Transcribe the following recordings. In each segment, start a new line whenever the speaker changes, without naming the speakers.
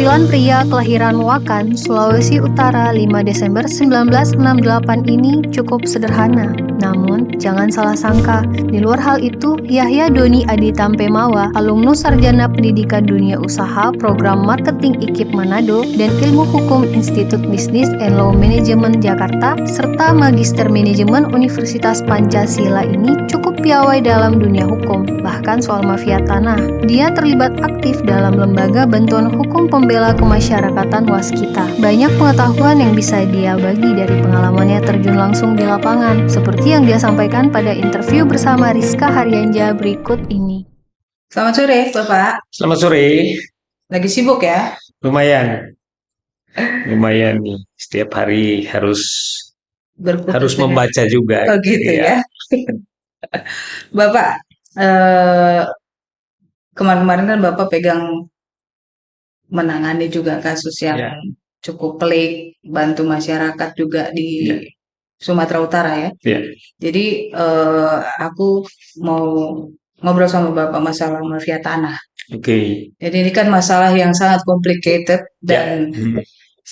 Tampilan pria kelahiran Wakan, Sulawesi Utara 5 Desember 1968 ini cukup sederhana. Namun, jangan salah sangka, di luar hal itu, Yahya Doni Adi Tampemawa, alumnus sarjana pendidikan dunia usaha, program marketing IKIP Manado, dan ilmu hukum Institut Business and Law Management Jakarta, serta magister manajemen Universitas Pancasila ini cukup piawai dalam dunia hukum, bahkan soal mafia tanah. Dia terlibat aktif dalam lembaga bantuan hukum pembela kemasyarakatan Waskita. Banyak pengetahuan yang bisa dia bagi dari pengalamannya terjun langsung di lapangan, seperti yang dia sampaikan pada interview bersama Rizka Haryanja berikut ini.
Selamat sore, Bapak.
Selamat sore.
Lagi sibuk ya?
Lumayan nih. Setiap hari harus membaca juga.
Oh gitu ya. Bapak, kemarin-kemarin kan Bapak pegang menangani juga kasus yang cukup pelik, bantu masyarakat juga di Sumatera Utara ya. Jadi aku mau ngobrol sama Bapak masalah mafia tanah.
Oke.
Jadi ini kan masalah yang sangat complicated dan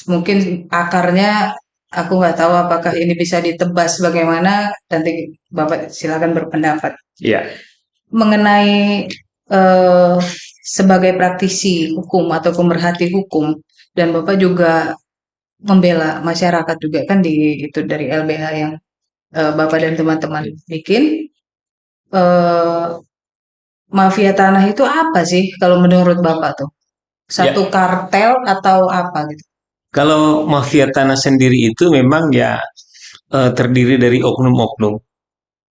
mungkin akarnya aku nggak tahu apakah ini bisa ditebas bagaimana. Nanti Bapak silakan berpendapat. Mengenai sebagai praktisi hukum atau pemerhati hukum, dan Bapak juga membela masyarakat juga kan dari LBH yang Bapak dan teman-teman bikin. Mafia tanah itu apa sih kalau menurut Bapak tuh? Satu kartel atau apa gitu?
Kalau mafia tanah sendiri itu memang terdiri dari oknum-oknum.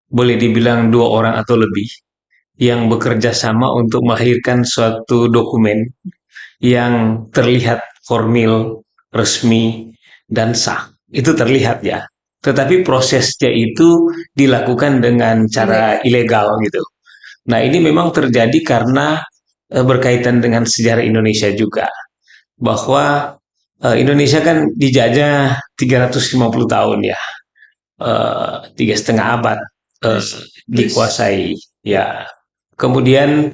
Boleh dibilang 2 orang atau lebih yang bekerja sama untuk melahirkan suatu dokumen yang terlihat formil, resmi, dan sah. Itu terlihat ya. Tetapi prosesnya itu dilakukan dengan cara ilegal gitu. Nah, ini memang terjadi karena berkaitan dengan sejarah Indonesia juga. Bahwa Indonesia kan dijajah 350 tahun ya. 3,5 abad dikuasai ya. Kemudian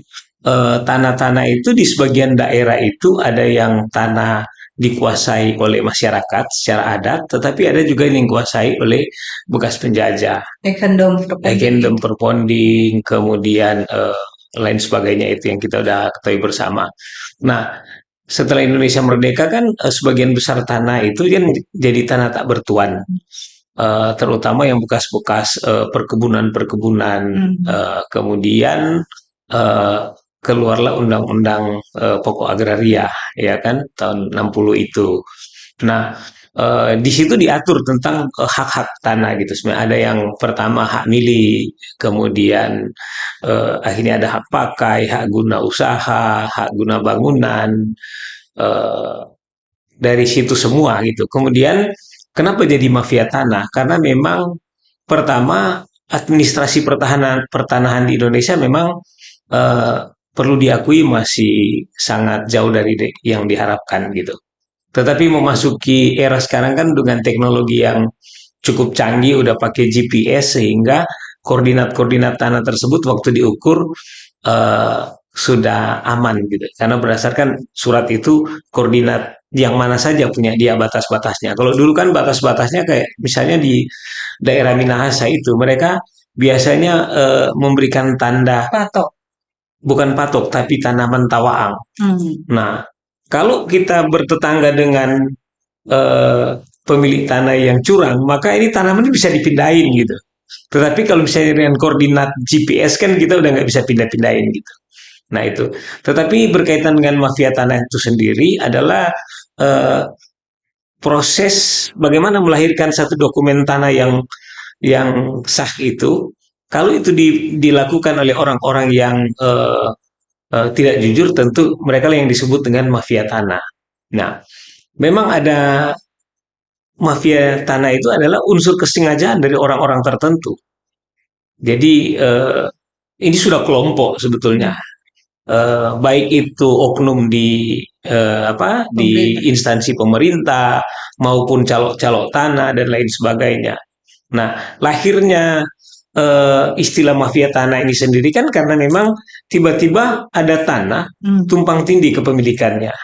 tanah-tanah itu di sebagian daerah itu ada yang tanah dikuasai oleh masyarakat secara adat, tetapi ada juga yang dikuasai oleh bekas penjajah. Ekendom perponding, kemudian lain sebagainya itu yang kita udah ketahui bersama. Nah, setelah Indonesia merdeka kan sebagian besar tanah itu kan jadi tanah tak bertuan. Terutama yang bekas-bekas perkebunan-perkebunan. Kemudian keluarlah undang-undang pokok agraria ya kan tahun 60 itu. Nah, di situ diatur tentang hak-hak tanah gitu. Sebenarnya ada yang pertama hak milik, kemudian akhirnya ada hak pakai, hak guna usaha, hak guna bangunan, dari situ semua gitu. Kemudian kenapa jadi mafia tanah? Karena memang pertama administrasi pertanahan di Indonesia memang perlu diakui masih sangat jauh dari yang diharapkan gitu. Tetapi memasuki era sekarang kan dengan teknologi yang cukup canggih, udah pakai GPS sehingga koordinat-koordinat tanah tersebut waktu diukur sudah aman gitu. Karena berdasarkan surat itu koordinat yang mana saja punya dia batas-batasnya. Kalau dulu kan batas-batasnya kayak misalnya di daerah Minahasa itu mereka biasanya memberikan tanda
patok.
Bukan patok tapi tanaman tawaang. Nah, kalau kita bertetangga dengan pemilik tanah yang curang, maka ini tanaman bisa dipindahin gitu. Tetapi kalau misalnya dengan koordinat GPS kan kita udah nggak bisa pindah-pindahin gitu. Nah itu. Tetapi berkaitan dengan mafia tanah itu sendiri adalah proses bagaimana melahirkan satu dokumen tanah yang sah itu. Kalau itu dilakukan oleh orang-orang yang tidak jujur, tentu mereka yang disebut dengan mafia tanah. Nah, memang ada mafia tanah itu adalah unsur kesengajaan dari orang-orang tertentu. Jadi ini sudah kelompok sebetulnya. Baik itu oknum di instansi pemerintah maupun calok-calok tanah dan lain sebagainya. Nah, lahirnya istilah mafia tanah ini sendiri kan karena memang tiba-tiba ada tanah tumpang tindih kepemilikannya.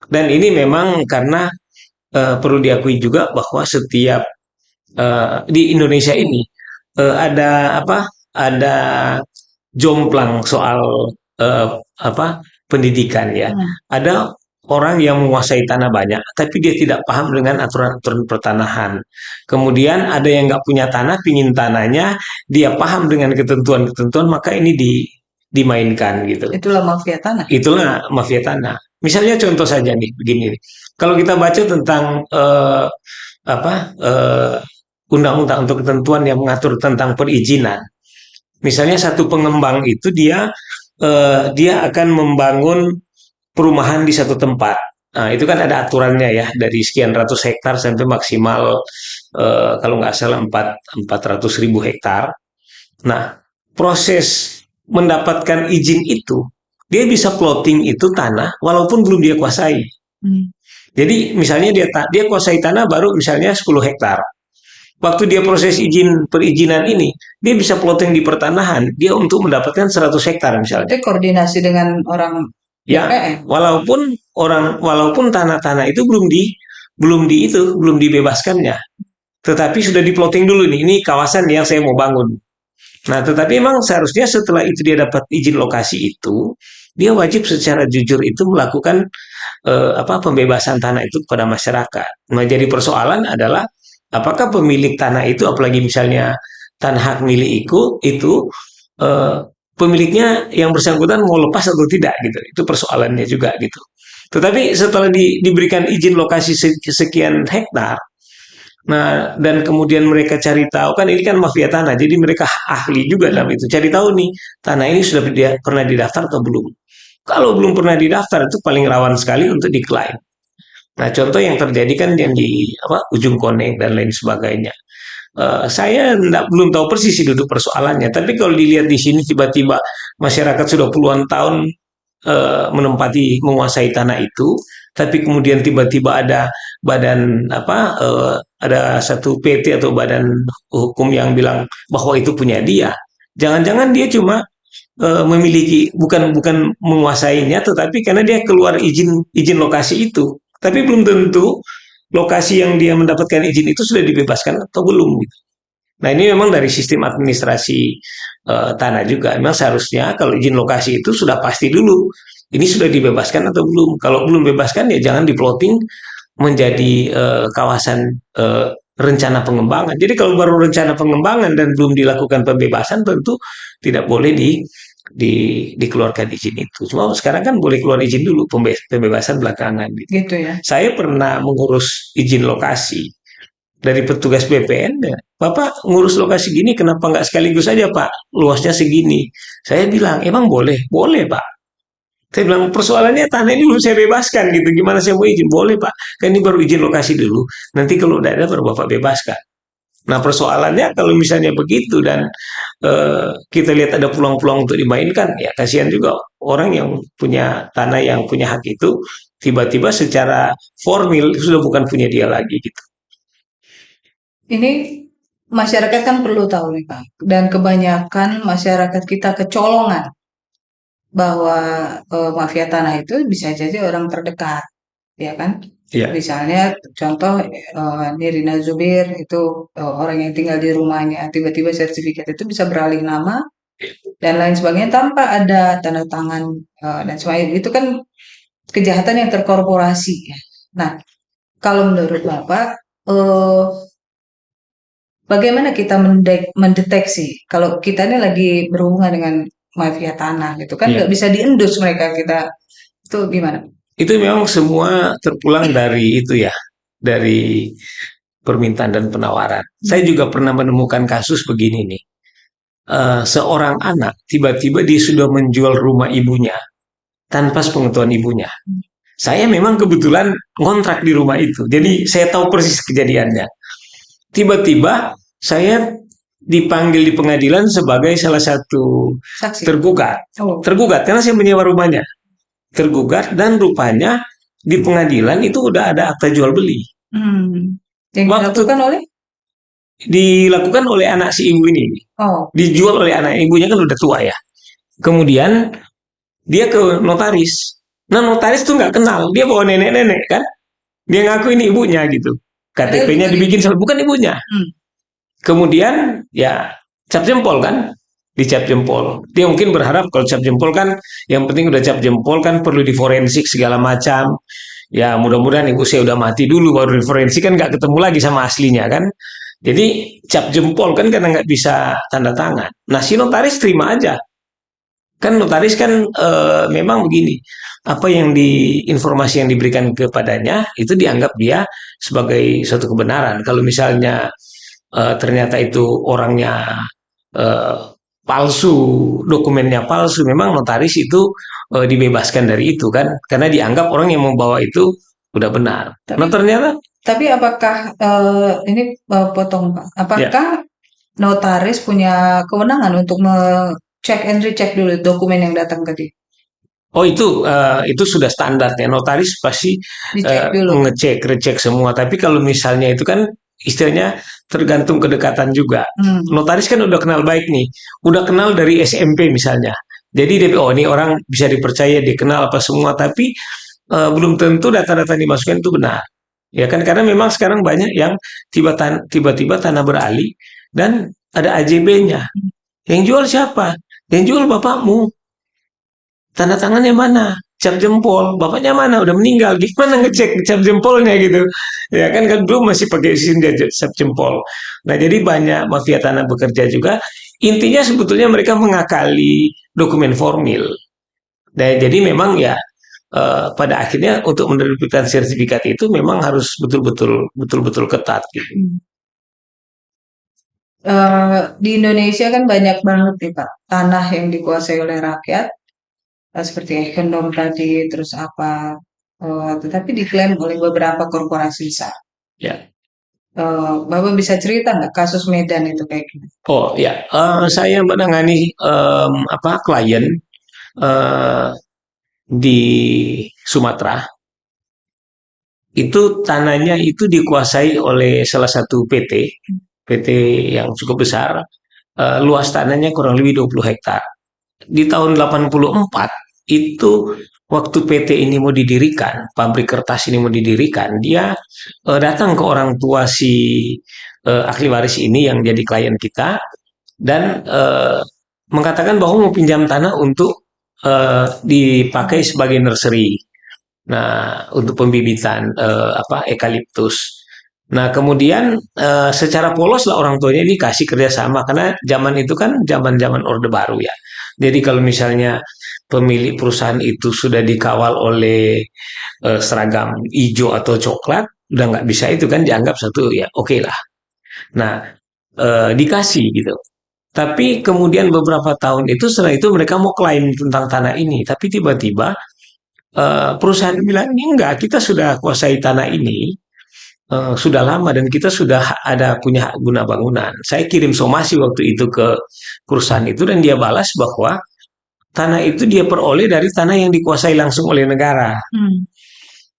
Dan ini memang karena perlu diakui juga bahwa setiap di Indonesia ini ada apa? Ada jomplang soal eh, apa? Pendidikan ya. Ada orang yang menguasai tanah banyak, tapi dia tidak paham dengan aturan-aturan pertanahan. Kemudian ada yang nggak punya tanah, pingin tanahnya, dia paham dengan ketentuan-ketentuan, maka ini dimainkan gitu.
Itulah mafia tanah.
Itulah mafia tanah. Misalnya contoh saja nih, begini nih. Kalau kita baca tentang apa undang-undang untuk ketentuan yang mengatur tentang perizinan, misalnya satu pengembang itu dia akan membangun perumahan di satu tempat. Nah, itu kan ada aturannya ya, dari sekian ratus hektar sampai maksimal kalau nggak salah 400.000 hektar. Nah, proses mendapatkan izin itu, dia bisa plotting itu tanah walaupun belum dia kuasai. Jadi misalnya dia kuasai tanah baru misalnya 10 hektar. Waktu dia proses perizinan ini, dia bisa plotting di pertanahan, dia untuk mendapatkan 100 hektar misalnya.
Itu koordinasi dengan orang
Ya,
BPN.
walaupun tanah-tanah itu belum dibebaskannya, tetapi sudah diplotting dulu nih, ini kawasan yang saya mau bangun. Nah, tetapi memang seharusnya setelah itu dia dapat izin lokasi itu, dia wajib secara jujur itu melakukan pembebasan tanah itu kepada masyarakat. Nah, jadi persoalan adalah apakah pemilik tanah itu, apalagi misalnya tanah hak milik itu eh, pemiliknya yang bersangkutan mau lepas atau tidak gitu. Itu persoalannya juga gitu. Tetapi setelah diberikan izin lokasi sekian hektar, nah, dan kemudian mereka cari tahu, kan ini kan mafia tanah, jadi mereka ahli juga dalam itu. Cari tahu nih, tanah ini sudah pernah didaftar atau belum. Kalau belum pernah didaftar, itu paling rawan sekali untuk diklaim. Nah, contoh yang terjadi kan yang di Ujung Koneng dan lain sebagainya. Saya belum tahu persis sih duduk persoalannya, tapi kalau dilihat di sini tiba-tiba masyarakat sudah puluhan tahun menguasai tanah itu, tapi kemudian tiba-tiba ada ada satu PT atau badan hukum yang bilang bahwa itu punya dia. Jangan-jangan dia cuma memiliki, bukan bukan menguasainya, tetapi karena dia keluar izin lokasi itu. Tapi belum tentu lokasi yang dia mendapatkan izin itu sudah dibebaskan atau belum gitu. Nah, ini memang dari sistem administrasi tanah juga. Memang seharusnya kalau izin lokasi itu sudah pasti dulu. Ini sudah dibebaskan atau belum. Kalau belum bebaskan ya jangan diplotting menjadi kawasan rencana pengembangan. Jadi kalau baru rencana pengembangan dan belum dilakukan pembebasan, tentu tidak boleh dikeluarkan izin itu. Cuma sekarang kan boleh keluar izin dulu, pembebasan belakangan.
Gitu ya.
Saya pernah mengurus izin lokasi dari petugas BPN, Bapak ngurus lokasi gini, kenapa nggak sekaligus aja Pak, luasnya segini. Saya bilang, emang boleh? Boleh Pak. Saya bilang, persoalannya tanah ini belum saya bebaskan gitu, gimana saya mau izin? Boleh Pak, kan ini baru izin lokasi dulu, nanti kalau udah ada baru Bapak bebaskan. Nah, persoalannya kalau misalnya begitu dan kita lihat ada peluang-peluang untuk dimainkan, ya kasihan juga orang yang punya tanah, yang punya hak itu, tiba-tiba secara formil sudah bukan punya dia lagi gitu.
Ini masyarakat kan perlu tahu nih Pak, dan kebanyakan masyarakat kita kecolongan bahwa mafia tanah itu bisa jadi orang terdekat, ya kan?
Iya.
Misalnya contoh Nirina Zubir itu orang yang tinggal di rumahnya, tiba-tiba sertifikat itu bisa beralih nama dan lain sebagainya tanpa ada tanda tangan dan sebagainya. Itu kan kejahatan yang terkorporasi ya. Nah, kalau menurut Bapak bagaimana kita mendeteksi kalau kita ini lagi berhubungan dengan mafia tanah gitu kan, nggak bisa diendus mereka, kita itu gimana?
Itu memang semua terpulang dari itu ya, dari permintaan dan penawaran. Saya juga pernah menemukan kasus begini nih. Seorang anak tiba-tiba dia sudah menjual rumah ibunya tanpa sepengetahuan ibunya. Saya memang kebetulan ngontrak di rumah itu, jadi saya tahu persis kejadiannya. Tiba-tiba saya dipanggil di pengadilan sebagai salah satu
Saksi.
tergugat.
Oh.
Tergugat karena saya menyewa rumahnya. Tergugat dan rupanya di pengadilan itu udah ada akta jual beli.
Yang
dilakukan oleh anak si ibu ini.
Oh.
Dijual oleh anak ibunya, kan udah tua ya. Kemudian dia ke notaris. Nah, notaris tuh nggak kenal, dia bawa nenek-nenek kan, dia ngaku ini ibunya gitu. KTP-nya dibikin sama bukan ibunya. Kemudian ya cap jempol kan, dicap jempol. Dia mungkin berharap kalau cap jempol kan, yang penting udah cap jempol kan perlu diforensik segala macam. Ya mudah-mudahan ibu saya udah mati dulu baru diforensik kan nggak ketemu lagi sama aslinya kan. Jadi cap jempol kan karena nggak bisa tanda tangan. Nah si notaris terima aja. Kan notaris kan memang begini, apa yang informasi yang diberikan kepadanya itu dianggap dia sebagai suatu kebenaran. Kalau misalnya ternyata itu orangnya eh, palsu, dokumennya palsu, memang notaris itu dibebaskan dari itu kan, karena dianggap orang yang membawa itu udah benar. Nah ternyata
Tapi apakah ini potong Pak? Apakah notaris punya kewenangan untuk cek and recheck dulu dokumen yang datang tadi?
oh itu sudah standarnya notaris pasti
Dicek dulu.
ngecek, recek semua. Tapi kalau misalnya itu kan istilahnya tergantung kedekatan juga. Notaris kan udah kenal baik nih, udah kenal dari SMP misalnya. Jadi dia oh ini orang bisa dipercaya, dikenal apa semua. Tapi belum tentu data-data yang dimasukkan itu benar. Ya kan karena memang sekarang banyak yang tiba-tiba tanah beralih dan ada AJB-nya. Yang jual siapa? Yang jual bapakmu. Tanda tangannya mana? Cap jempol, bapaknya mana? Udah meninggal. Gimana ngecek cap jempolnya gitu? Ya kan dulu masih pakai izin cap jempol. Nah jadi banyak mafia tanah bekerja juga. Intinya sebetulnya mereka mengakali dokumen formil. Nah, jadi memang ya pada akhirnya untuk menerbitkan sertifikat itu memang harus betul-betul ketat gitu.
Di Indonesia kan banyak banget nih Pak tanah yang dikuasai oleh rakyat seperti Ekondom tadi terus apa tetapi diklaim oleh beberapa korporasi besar.
Ya.
Bapak bisa cerita nggak kasus Medan itu kayak gimana?
Oh ya, saya menangani klien di Sumatera. Itu tanahnya itu dikuasai oleh salah satu PT yang cukup besar. Luas tanahnya kurang lebih 20 hektar. Di tahun 84 itu waktu PT ini mau didirikan, pabrik kertas ini mau didirikan, dia datang ke orang tua si ahli waris ini yang jadi klien kita dan mengatakan bahwa mau pinjam tanah untuk dipakai sebagai nursery. Nah, untuk pembibitan eukaliptus. Nah, kemudian secara polos lah orang tuanya ini kasih kerjasama karena zaman itu kan zaman-zaman Orde Baru ya. Jadi kalau misalnya pemilik perusahaan itu sudah dikawal oleh seragam hijau atau coklat, udah nggak bisa itu kan dianggap satu ya oke lah. Nah, dikasih gitu. Tapi kemudian beberapa tahun itu setelah itu mereka mau klaim tentang tanah ini, tapi tiba-tiba perusahaan bilang ini enggak, kita sudah kuasai tanah ini sudah lama dan kita sudah ada punya hak guna bangunan. Saya kirim somasi waktu itu ke perusahaan itu dan dia balas bahwa tanah itu dia peroleh dari tanah yang dikuasai langsung oleh negara.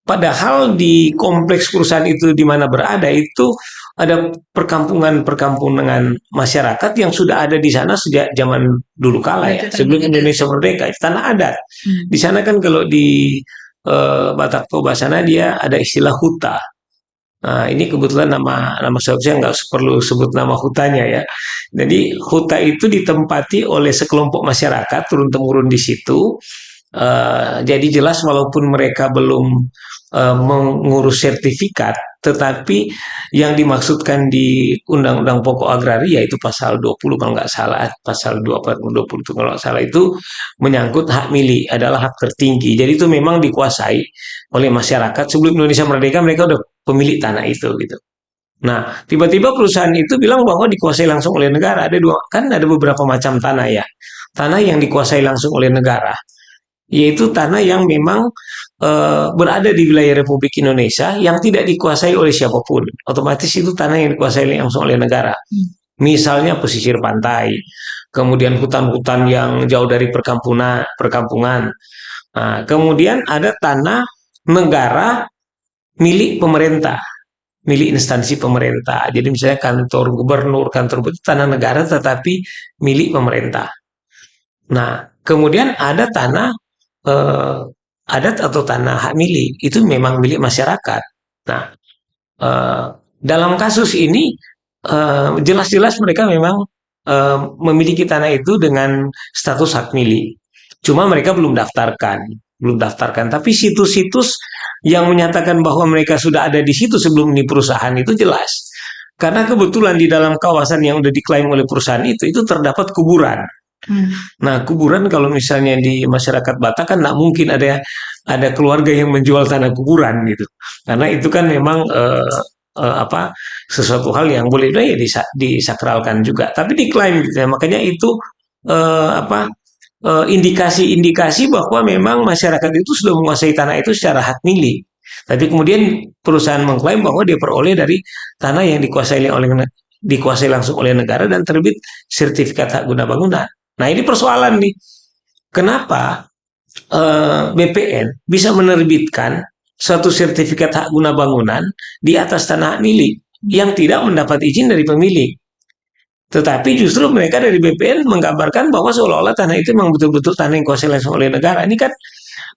Padahal di kompleks perusahaan itu di mana berada itu ada perkampungan masyarakat yang sudah ada di sana sejak zaman dulu kala ya, sebelum Indonesia merdeka, tanah adat. Di sana kan kalau di Batak Toba sana dia ada istilah huta. Nah, ini kebetulan nama saya nggak perlu sebut nama hutanya ya. Jadi huta itu ditempati oleh sekelompok masyarakat turun-temurun di situ. Jadi jelas walaupun mereka belum mengurus sertifikat, tetapi yang dimaksudkan di Undang-Undang Pokok Agraria itu pasal 20 kalau nggak salah, pasal 20 itu kalau nggak salah itu menyangkut hak milik adalah hak tertinggi. Jadi itu memang dikuasai oleh masyarakat sebelum Indonesia merdeka mereka udah pemilik tanah itu gitu. Nah, tiba-tiba perusahaan itu bilang bahwa dikuasai langsung oleh negara. Ada beberapa macam tanah ya. Tanah yang dikuasai langsung oleh negara yaitu tanah yang memang berada di wilayah Republik Indonesia yang tidak dikuasai oleh siapapun. Otomatis itu tanah yang dikuasai langsung oleh negara. Misalnya pesisir pantai, kemudian hutan-hutan yang jauh dari perkampungan. Nah, kemudian ada tanah negara milik pemerintah, milik instansi pemerintah. Jadi misalnya kantor gubernur, kantor itu tanah negara tetapi milik pemerintah. Nah, kemudian ada tanah adat atau tanah hak milik itu memang milik masyarakat. Nah, dalam kasus ini jelas-jelas mereka memang memiliki tanah itu dengan status hak milik. Cuma mereka belum daftarkan. Tapi situs-situs yang menyatakan bahwa mereka sudah ada di situ sebelum ini perusahaan itu jelas. Karena kebetulan di dalam kawasan yang sudah diklaim oleh perusahaan itu terdapat kuburan. Nah, kuburan kalau misalnya di masyarakat Batak kan nggak mungkin ada keluarga yang menjual tanah kuburan gitu. Karena itu kan memang sesuatu hal yang boleh ya disakralkan juga. Tapi diklaim gitu ya. Makanya itu indikasi-indikasi bahwa memang masyarakat itu sudah menguasai tanah itu secara hak milik. Tapi kemudian perusahaan mengklaim bahwa dia peroleh dari tanah yang dikuasai langsung oleh negara dan terbit sertifikat hak guna bangunan. Nah, ini persoalan nih. Kenapa BPN bisa menerbitkan suatu sertifikat hak guna bangunan di atas tanah hak milik yang tidak mendapat izin dari pemilik? Tetapi justru mereka dari BPN menggambarkan bahwa seolah-olah tanah itu memang betul-betul tanah yang dikuasai langsung oleh negara. Ini kan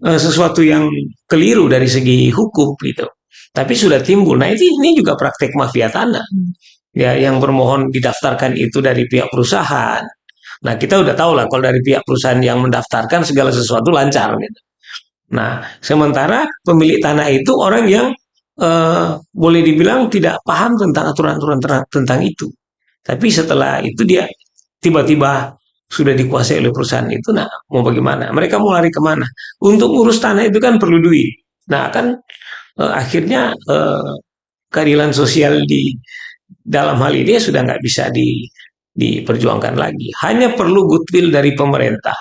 sesuatu yang keliru dari segi hukum gitu. Tapi sudah timbul. Nah, ini juga praktek mafia tanah. Ya, yang bermohon didaftarkan itu dari pihak perusahaan. Nah, kita udah tahu lah kalau dari pihak perusahaan yang mendaftarkan segala sesuatu lancar gitu. Nah, sementara pemilik tanah itu orang yang boleh dibilang tidak paham tentang aturan-aturan tentang itu. Tapi setelah itu dia tiba-tiba sudah dikuasai oleh perusahaan itu, nah mau bagaimana? Mereka mau lari kemana? Untuk ngurus tanah itu kan perlu duit. Nah kan akhirnya keadilan sosial di dalam hal ini sudah nggak bisa diperjuangkan lagi. Hanya perlu goodwill dari pemerintah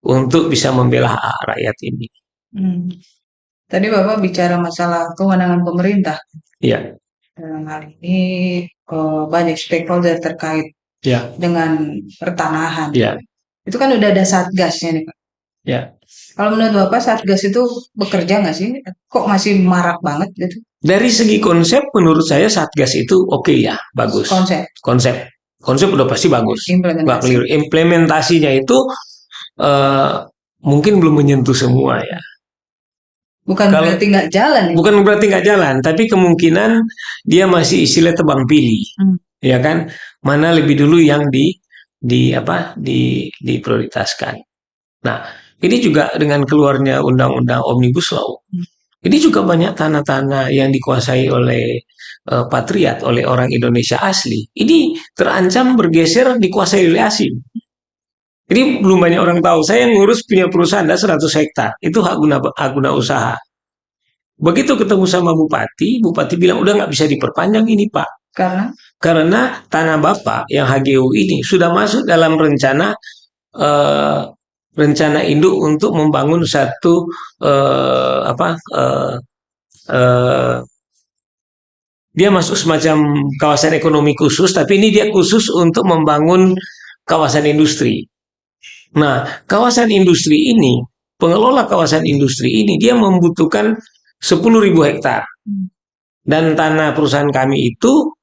untuk bisa membela hak rakyat ini.
Tadi Bapak bicara masalah kewenangan pemerintah.
Iya.
Dalam hal ini banyak stakeholder terkait dengan pertanahan. Itu kan udah ada satgasnya nih Pak. Kalau menurut Bapak satgas itu bekerja nggak sih? Kok masih marak banget gitu?
Dari segi konsep menurut saya satgas itu oke ya, bagus. Konsep udah pasti bagus. Implementasinya itu mungkin belum menyentuh semua ya.
Berarti nggak jalan.
Bukan berarti nggak jalan, tapi kemungkinan dia masih istilah tebang pilih, ya kan? Mana lebih dulu yang diprioritaskan. Nah, ini juga dengan keluarnya undang-undang Omnibus Law, ini juga banyak tanah-tanah yang dikuasai oleh patriot, oleh orang Indonesia asli. Ini terancam bergeser dikuasai oleh asing. Ini belum banyak orang tahu. Saya ngurus punya perusahaan ada 100 hektar. Itu hak guna usaha. Begitu ketemu sama bupati bilang udah nggak bisa diperpanjang ini Pak. Karena tanah Bapak yang HGU ini sudah masuk dalam rencana induk untuk membangun satu dia masuk semacam kawasan ekonomi khusus, tapi ini dia khusus untuk membangun kawasan industri. Nah, kawasan industri ini, pengelola kawasan industri ini, dia membutuhkan 10.000 hektar. Dan tanah perusahaan kami itu,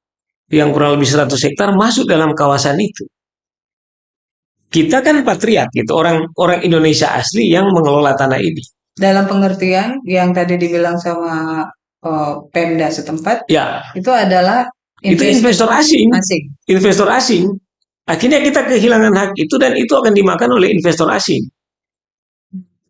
yang kurang lebih 100 hektar, masuk dalam kawasan itu. Kita kan patriot, gitu, orang Indonesia asli yang mengelola tanah ini.
Dalam pengertian yang tadi dibilang sama Pemda setempat, itu adalah
investor asing. Investor asing. Akhirnya kita kehilangan hak itu dan itu akan dimakan oleh investor asing.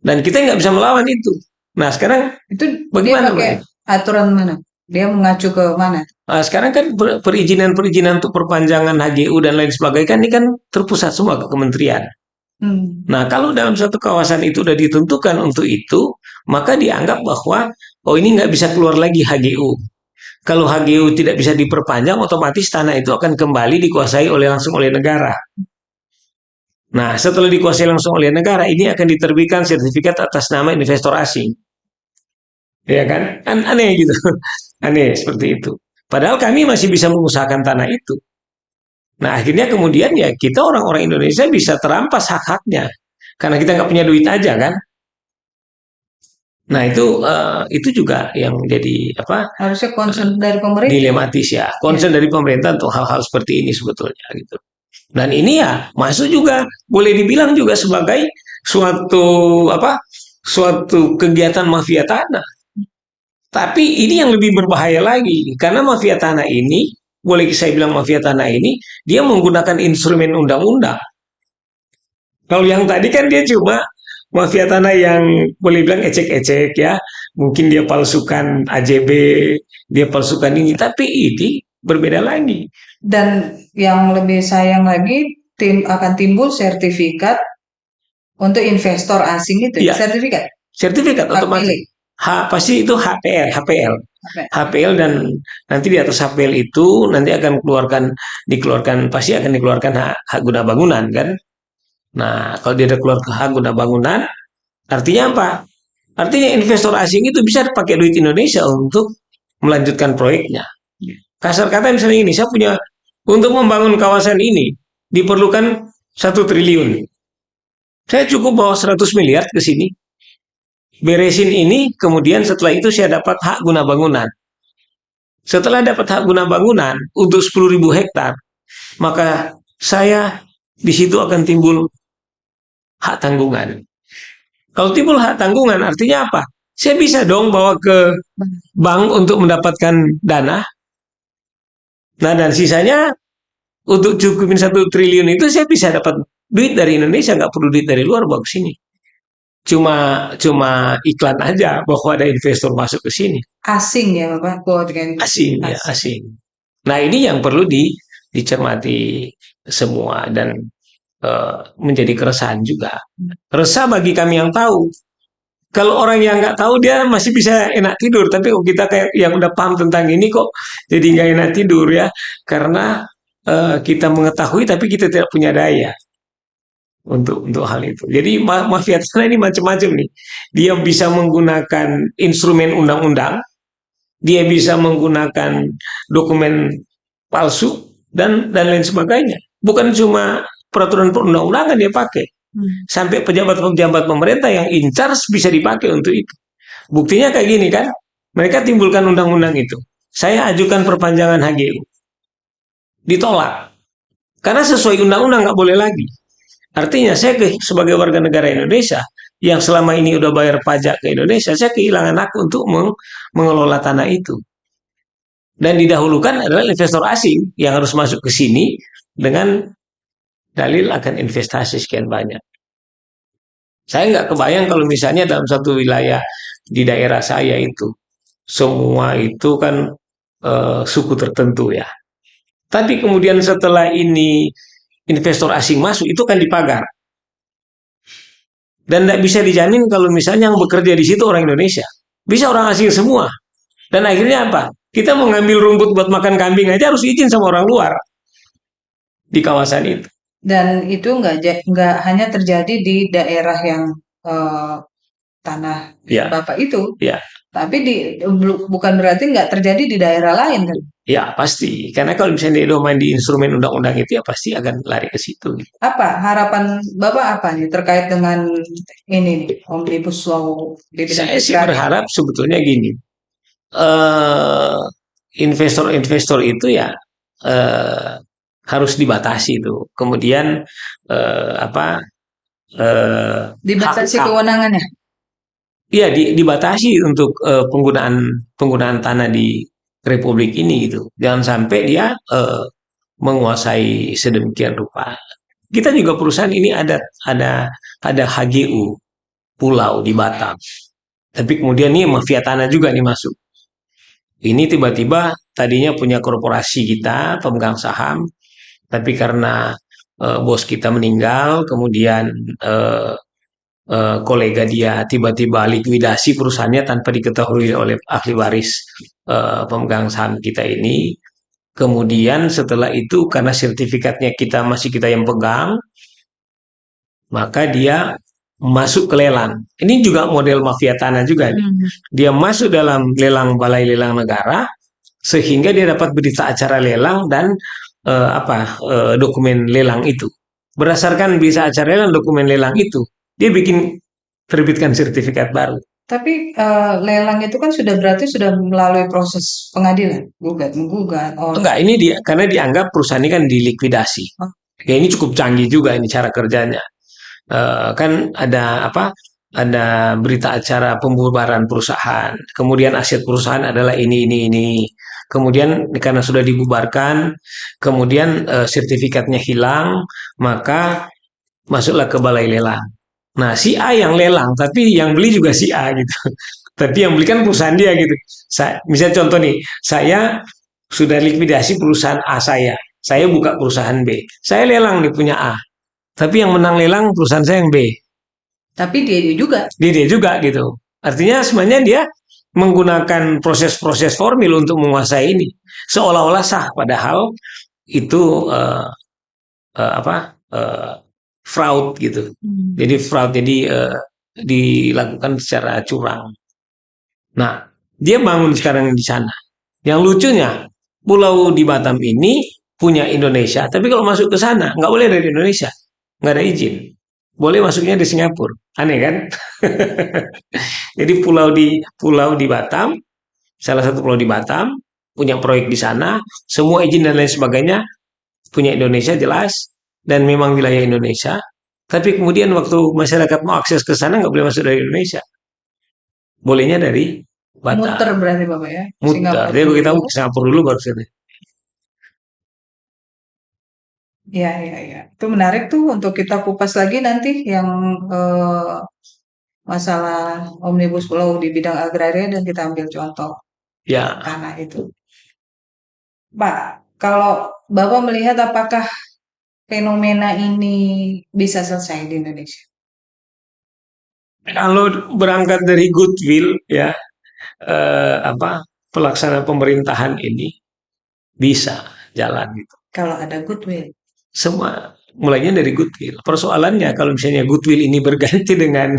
Dan kita nggak bisa melawan itu. Nah sekarang
itu bagaimana? Dia pakai aturan mana? Dia mengacu ke mana?
Nah, sekarang kan perizinan untuk perpanjangan HGU dan lain sebagainya kan ini kan terpusat semua ke kementerian. Nah kalau dalam satu kawasan itu sudah ditentukan untuk itu, maka dianggap bahwa ini nggak bisa keluar lagi HGU. Kalau HGU tidak bisa diperpanjang, otomatis tanah itu akan kembali dikuasai langsung oleh negara. Nah, setelah dikuasai langsung oleh negara, ini akan diterbitkan sertifikat atas nama investor asing. Ya kan? Aneh gitu. Aneh seperti itu. Padahal kami masih bisa mengusahakan tanah itu. Nah, akhirnya kemudian ya kita orang-orang Indonesia bisa terampas hak-haknya. Karena kita nggak punya duit aja kan. Nah itu juga yang jadi
harusnya concern dari pemerintah
dilematis ya, concern dari pemerintah untuk hal-hal seperti ini sebetulnya gitu. Dan ini ya masuk juga boleh dibilang juga sebagai suatu kegiatan mafia tanah. Tapi ini yang lebih berbahaya lagi, karena mafia tanah ini, boleh saya bilang mafia tanah ini, dia menggunakan instrumen undang-undang. Kalau yang tadi kan dia cuma mafia tanah yang boleh bilang ecek-ecek ya, mungkin dia palsukan AJB, dia palsukan ini, tapi ini berbeda lagi.
Dan yang lebih sayang lagi, akan timbul sertifikat untuk investor asing itu,
Iya.
sertifikat hak
otomatis.
milik.
Pasti itu HPL,
Apa?
dan nanti di atas HPL itu nanti akan pasti akan dikeluarkan hak guna bangunan kan. Nah, kalau dia ada keluar hak guna bangunan, artinya apa? Artinya investor asing itu bisa pakai duit Indonesia untuk melanjutkan proyeknya. Kasar kata misalnya ini, saya punya untuk membangun kawasan ini diperlukan 1 triliun. Saya cukup bawa 100 miliar ke sini. Beresin ini, kemudian setelah itu saya dapat hak guna bangunan. Setelah dapat hak guna bangunan untuk 10.000 hektar, maka saya di situ akan timbul hak tanggungan. Kalau timbul hak tanggungan artinya apa? Saya bisa dong bawa ke bank untuk mendapatkan dana. Nah, dan sisanya untuk cukupin 1 triliun itu saya bisa dapat duit dari Indonesia, nggak perlu duit dari luar bawa ke sini. Cuma iklan aja bahwa ada investor masuk ke sini.
Asing ya Bapak?
Asing. Nah, ini yang perlu dicermati semua dan menjadi keresahan juga. Resah bagi kami yang tahu. Kalau orang yang nggak tahu dia masih bisa enak tidur, tapi kalau kita kayak yang udah paham tentang ini kok jadi nggak enak tidur ya, karena kita mengetahui tapi kita tidak punya daya untuk hal itu. Jadi mafia tanah ini macam-macam nih. Dia bisa menggunakan instrumen undang-undang, dia bisa menggunakan dokumen palsu dan lain sebagainya. Bukan cuma peraturan perundang-undangan dia pakai. Sampai pejabat-pejabat pemerintah yang in charge bisa dipakai untuk itu. Buktinya kayak gini kan. Mereka timbulkan undang-undang itu. Saya ajukan perpanjangan HGU. Ditolak. Karena sesuai undang-undang nggak boleh lagi. Artinya saya sebagai warga negara Indonesia yang selama ini udah bayar pajak ke Indonesia, saya kehilangan hak untuk mengelola tanah itu. Dan didahulukan adalah investor asing yang harus masuk ke sini dengan dalil akan investasi sekian banyak. Saya nggak kebayang kalau misalnya dalam satu wilayah di daerah saya itu, semua itu kan suku tertentu ya. Tapi kemudian setelah ini investor asing masuk, itu kan dipagar. Dan tidak bisa dijamin kalau misalnya yang bekerja di situ orang Indonesia. Bisa orang asing semua. Dan akhirnya apa? Kita mau ngambil rumput buat makan kambing aja harus izin sama orang luar di kawasan itu.
Dan itu nggak hanya terjadi di daerah yang tanah Bapak itu, tapi bukan berarti nggak terjadi di daerah lain kan?
Ya pasti, karena kalau misalnya dia main di instrumen undang-undang itu ya pasti akan lari ke situ.
Apa harapan Bapak apa nih terkait dengan ini nih, Omnibus Law di bidang
Saya sih berharap sebetulnya gini, investor-investor itu ya harus dibatasi itu. Kemudian
dibatasi kewenangannya.
Iya, dibatasi untuk penggunaan tanah di Republik ini gitu. Jangan sampai dia menguasai sedemikian rupa. Kita juga perusahaan ini ada HGU pulau di Batam. Tapi kemudian nih mafia tanah juga nih masuk. Ini tiba-tiba tadinya punya korporasi kita, pemegang saham, tapi karena bos kita meninggal, kemudian kolega dia tiba-tiba likuidasi perusahaannya tanpa diketahui oleh ahli waris pemegang saham kita ini. Kemudian setelah itu karena sertifikatnya masih kita yang pegang, maka dia masuk ke lelang. Ini juga model mafia tanah juga. Dia masuk dalam lelang balai lelang negara sehingga dia dapat berita acara lelang dan dokumen lelang itu. Berdasarkan berita acara lelang dokumen lelang itu, dia terbitkan sertifikat baru.
Tapi lelang itu kan berarti sudah melalui proses pengadilan, menggugat.
Enggak, ini karena dianggap perusahaan ini kan dilikuidasi. Ya ini cukup canggih juga ini cara kerjanya. Kan ada ada berita acara pembubaran perusahaan, kemudian aset perusahaan adalah ini. Kemudian karena sudah dibubarkan, kemudian sertifikatnya hilang, maka masuklah ke balai lelang. Nah, si A yang lelang, tapi yang beli juga si A gitu. Tapi yang beli kan perusahaan dia gitu. Misalnya contoh nih, saya sudah likuidasi perusahaan A saya buka perusahaan B. Saya lelang nih punya A. Tapi yang menang lelang perusahaan saya yang B.
Tapi dia juga.
Dia juga gitu. Artinya sebenarnya dia menggunakan proses-proses formil untuk menguasai ini. Seolah-olah sah, padahal itu fraud gitu. Jadi fraud, jadi dilakukan secara curang. Nah, dia bangun sekarang di sana. Yang lucunya, pulau di Batam ini punya Indonesia, tapi kalau masuk ke sana nggak boleh dari Indonesia, nggak ada izin. Boleh masuknya di Singapura. Aneh kan? Jadi pulau di Batam, salah satu pulau di Batam, punya proyek di sana, semua izin dan lain sebagainya punya Indonesia jelas, dan memang wilayah Indonesia. Tapi kemudian waktu masyarakat mau akses ke sana nggak boleh masuk dari Indonesia, bolehnya dari Batam.
Muter berarti Bapak ya?
Muter. Jadi
Singapura
kita
dulu.
ke Singapura dulu baru sini.
Ya. Itu menarik tuh untuk kita kupas lagi nanti yang masalah Omnibus Law di bidang agraria dan kita ambil contoh
Ya,
tanah itu. Pak, kalau Bapak melihat apakah fenomena ini bisa selesai di Indonesia?
kalau berangkat dari goodwill ya, pelaksanaan pemerintahan ini bisa jalan gitu.
Kalau ada goodwill.
Semua mulainya dari goodwill. Persoalannya kalau misalnya goodwill ini berganti dengan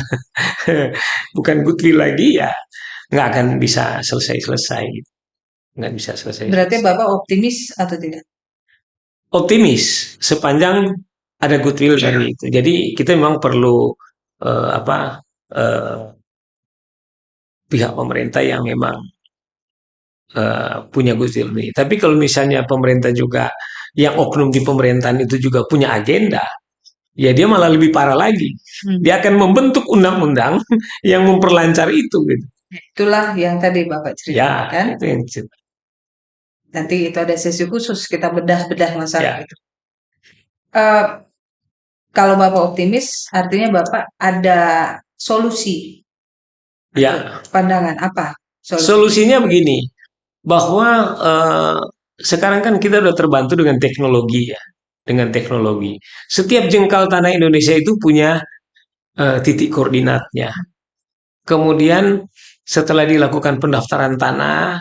bukan goodwill lagi, ya nggak akan bisa selesai gitu. Nggak bisa selesai.
Berarti Bapak optimis atau tidak?
Optimis sepanjang ada goodwill dari itu. Jadi kita memang perlu pihak pemerintah yang memang punya goodwill nih. Tapi kalau misalnya pemerintah juga, yang oknum di pemerintahan itu juga punya agenda, ya dia malah lebih parah lagi. Dia akan membentuk undang-undang yang memperlancar itu gitu.
Itulah yang tadi Bapak ceritakan.
Ya, itu yang cerita.
Nanti itu ada sesi khusus kita bedah-bedah masalah
Ya.
itu. Kalau Bapak optimis, artinya Bapak ada solusi.
Ya.
Pandangan apa?
Solusinya begini, bahwa sekarang kan kita udah terbantu dengan teknologi ya, dengan teknologi. Setiap jengkal tanah Indonesia itu punya titik koordinatnya. Kemudian setelah dilakukan pendaftaran tanah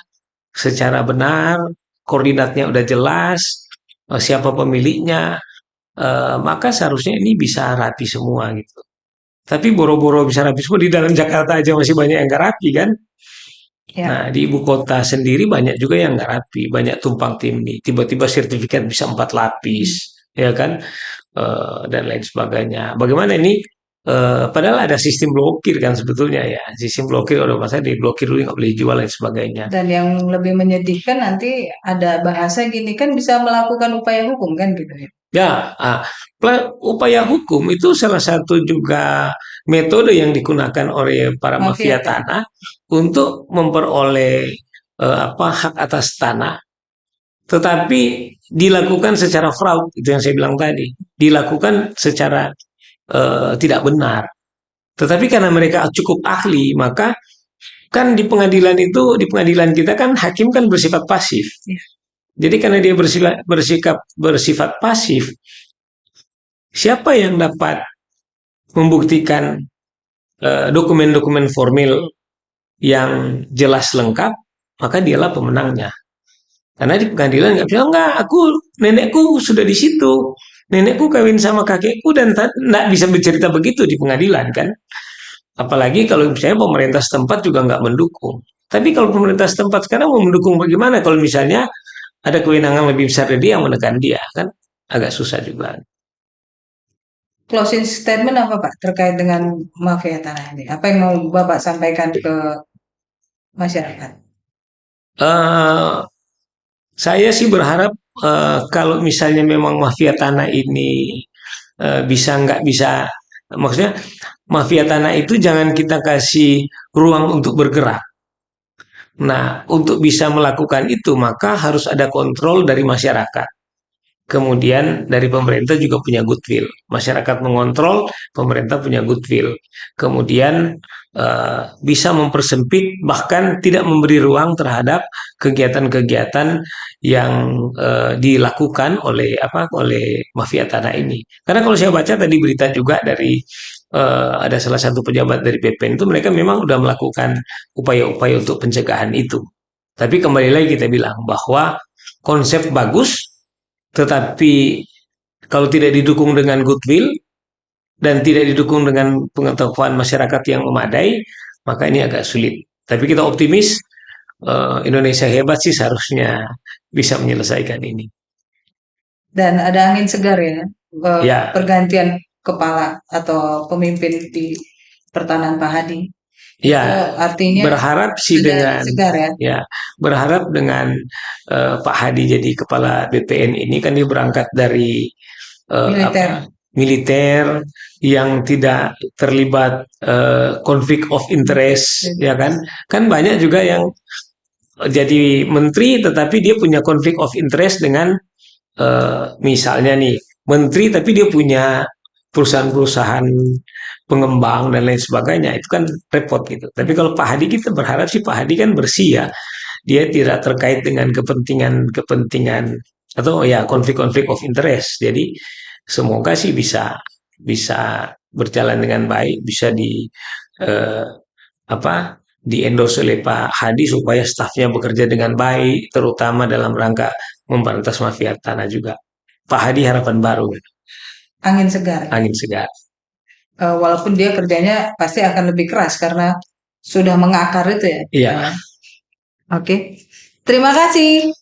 secara benar, koordinatnya udah jelas, siapa pemiliknya, maka seharusnya ini bisa rapi semua gitu. Tapi boro-boro bisa rapi semua, di dalam Jakarta aja masih banyak yang nggak rapi kan.
Ya.
Nah, di ibu kota sendiri banyak juga yang nggak rapi, banyak tumpang tindih. Tiba-tiba sertifikat bisa 4 lapis, ya kan, dan lain sebagainya. Bagaimana ini? Padahal ada sistem blokir kan sebetulnya ya. Sistem blokir, udah masa diblokir dulu nggak boleh jual dan sebagainya.
Dan yang lebih menyedihkan nanti ada bahasa gini kan bisa melakukan upaya hukum kan gitu ya.
Ya, upaya hukum itu salah satu juga metode yang digunakan oleh para mafia tanah untuk memperoleh hak atas tanah, tetapi dilakukan secara fraud, itu yang saya bilang tadi, dilakukan secara tidak benar. Tetapi karena mereka cukup ahli, maka kan di pengadilan itu, di pengadilan kita kan hakim kan bersifat pasif. Jadi karena dia bersifat pasif, siapa yang dapat membuktikan dokumen-dokumen formil yang jelas lengkap, maka dialah pemenangnya. Karena di pengadilan nggak bilang, enggak, nenekku sudah di situ, nenekku kawin sama kakekku, dan nggak bisa bercerita begitu di pengadilan kan. Apalagi kalau misalnya pemerintah setempat juga nggak mendukung. Tapi kalau pemerintah setempat sekarang mau mendukung bagaimana kalau misalnya ada kewenangan lebih besar dari dia yang menekan dia, kan agak susah juga.
Closing statement apa Pak terkait dengan mafia tanah ini? Apa yang mau Bapak sampaikan ke masyarakat?
Saya sih berharap kalau misalnya memang mafia tanah ini bisa nggak bisa, maksudnya mafia tanah itu jangan kita kasih ruang untuk bergerak. Nah, untuk bisa melakukan itu maka harus ada kontrol dari masyarakat. Kemudian dari pemerintah juga punya goodwill. Masyarakat mengontrol, pemerintah punya goodwill. Kemudian bisa mempersempit bahkan tidak memberi ruang terhadap kegiatan-kegiatan yang dilakukan oleh mafia tanah ini. Karena kalau saya baca tadi berita juga dari ada salah satu pejabat dari BPN itu mereka memang sudah melakukan upaya-upaya untuk pencegahan itu. Tapi kembali lagi kita bilang bahwa konsep bagus, tetapi kalau tidak didukung dengan goodwill dan tidak didukung dengan pengetahuan masyarakat yang memadai, maka ini agak sulit. Tapi kita optimis Indonesia hebat sih seharusnya bisa menyelesaikan ini.
Dan ada angin segar ya,
Ya.
pergantian kepala atau pemimpin di pertahanan Pak Hadi.
Ya,
Itu artinya
berharap sih
ada
dengan
angin segar ya.
ya berharap dengan Pak Hadi jadi kepala BPN ini kan dia berangkat dari
Militer.
militer yang tidak terlibat konflik of interest, ya kan? Kan banyak juga yang jadi menteri tetapi dia punya konflik of interest dengan misalnya nih menteri tapi dia punya perusahaan-perusahaan pengembang dan lain sebagainya, itu kan repot gitu. Tapi kalau Pak Hadi kita berharap sih Pak Hadi kan bersih ya, dia tidak terkait dengan kepentingan atau ya konflik-konflik of interest. Jadi semoga sih bisa berjalan dengan baik, bisa eh, di endorse oleh Pak Hadi supaya stafnya bekerja dengan baik, terutama dalam rangka memberantas mafia tanah juga. Pak Hadi harapan baru,
Angin segar.
angin segar.
Walaupun dia kerjanya pasti akan lebih keras karena sudah mengakar itu ya.
Iya.
Oke. Terima kasih.